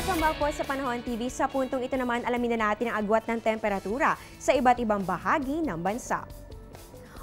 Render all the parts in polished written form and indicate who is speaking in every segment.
Speaker 1: Welcome back po sa Panahon TV. Sa puntong ito naman, alamin na natin ang agwat ng temperatura sa iba't ibang bahagi ng bansa.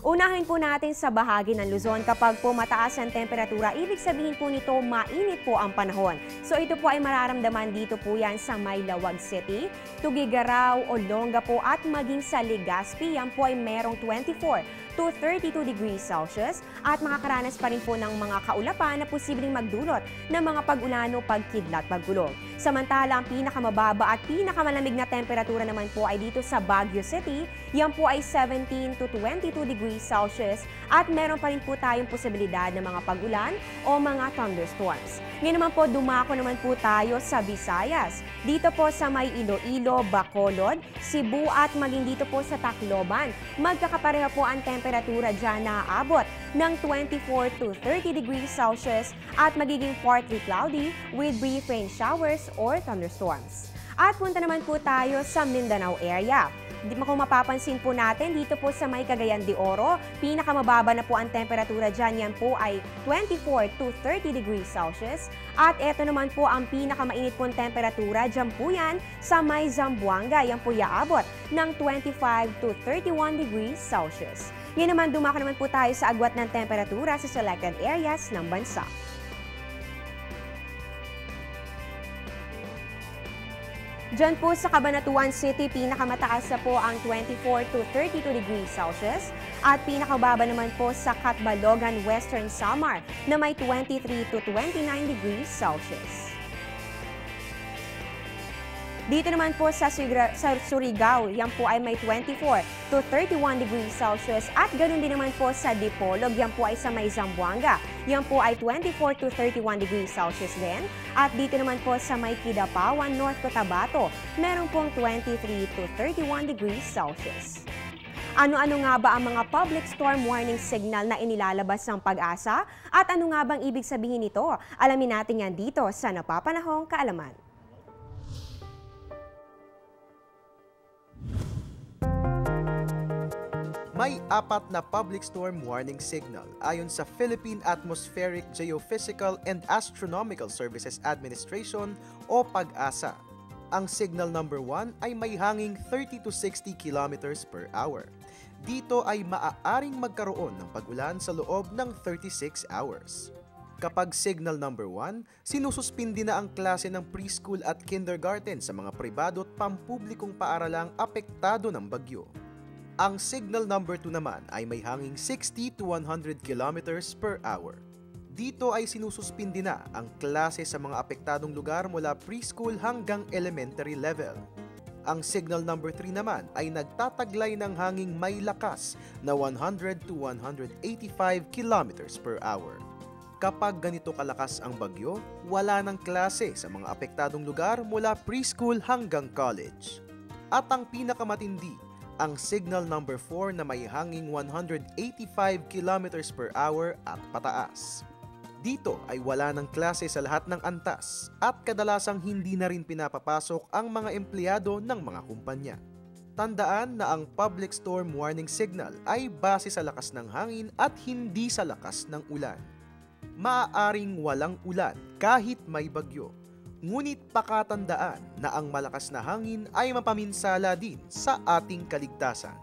Speaker 1: Unahin po natin sa bahagi ng Luzon. Kapag po mataas ang temperatura, ibig sabihin po nito mainit po ang panahon. So ito po ay mararamdaman dito po yan sa Maylawag City, Tugigaraw, Olonga po at maging sa Legazpi. Yan po ay merong 24 to 32 degrees Celsius at makakaranas pa rin po ng mga kaulapan na posibleng magdulot ng mga pag-ulan o pagkidlat, pagkulog. Samantala, ang pinakamababa at pinakamalamig na temperatura naman po ay dito sa Baguio City. Yan po ay 17 to 22 degrees Celsius at meron pa rin po tayong posibilidad ng mga pag-ulan o mga thunderstorms. Ngayon naman po, dumako naman po tayo sa Visayas. Dito po sa may Iloilo, Bacolod, Cebu at maging dito po sa Tacloban. Magkakapareha po ang temperatura dyan na aabot ng 24 to 30 degrees Celsius at magiging partly cloudy with brief rain showers or thunderstorms. At punta naman po tayo sa Mindanao area. Kung mapapansin po natin, dito po sa may Cagayan de Oro, pinakamababa na po ang temperatura dyan. Yan po ay 24 to 30 degrees Celsius. At ito naman po ang pinakamainit pong temperatura. Dyan po yan sa may Zamboanga. Yan po yaabot ng 25 to 31 degrees Celsius. Ngayon naman, dumako naman po tayo sa agwat ng temperatura sa selected areas ng bansa. Diyan po sa Cabanatuan City, pinakamataas na po ang 24 to 32 degrees Celsius at pinakababa naman po sa Catbalogan, Western Samar na may 23 to 29 degrees Celsius. Dito naman po sa Surigao, yan po ay may 24 to 31 degrees Celsius at ganoon din naman po sa Dipolog, yan po ay sa may Zamboanga. Yan po ay 24 to 31 degrees Celsius din. At dito naman po sa may Kidapawan, North Cotabato, meron pong 23 to 31 degrees Celsius. Ano-ano nga ba ang mga public storm warning signal na inilalabas ng Pag-asa? At ano nga bang ibig sabihin nito? Alamin natin yan dito sa Napapanahong Kaalaman.
Speaker 2: May 4 na public storm warning signal ayon sa Philippine Atmospheric, Geophysical and Astronomical Services Administration o Pag-asa. Ang signal number 1 ay may hanging 30 to 60 kilometers per hour. Dito ay maaaring magkaroon ng pag-ulan sa loob ng 36 hours. Kapag signal number 1, sinususpindi na ang klase ng preschool at kindergarten sa mga pribado at pampublikong paaralang apektado ng bagyo. Ang signal number 2 naman ay may hanging 60 to 100 kilometers per hour. Dito ay sinususpindi na ang klase sa mga apektadong lugar mula preschool hanggang elementary level. Ang signal number 3 naman ay nagtataglay ng hanging may lakas na 100 to 185 kilometers per hour. Kapag ganito kalakas ang bagyo, wala ng klase sa mga apektadong lugar mula preschool hanggang college. At ang pinakamatindi, ang signal number 4 na may hanging 185 kilometers per hour at pataas. Dito ay wala ng klase sa lahat ng antas at kadalasang hindi na rin pinapapasok ang mga empleyado ng mga kumpanya. Tandaan na ang public storm warning signal ay base sa lakas ng hangin at hindi sa lakas ng ulan. Maaaring walang ulan kahit may bagyo. Ngunit pakatandaan na ang malakas na hangin ay mapaminsala din sa ating kaligtasan.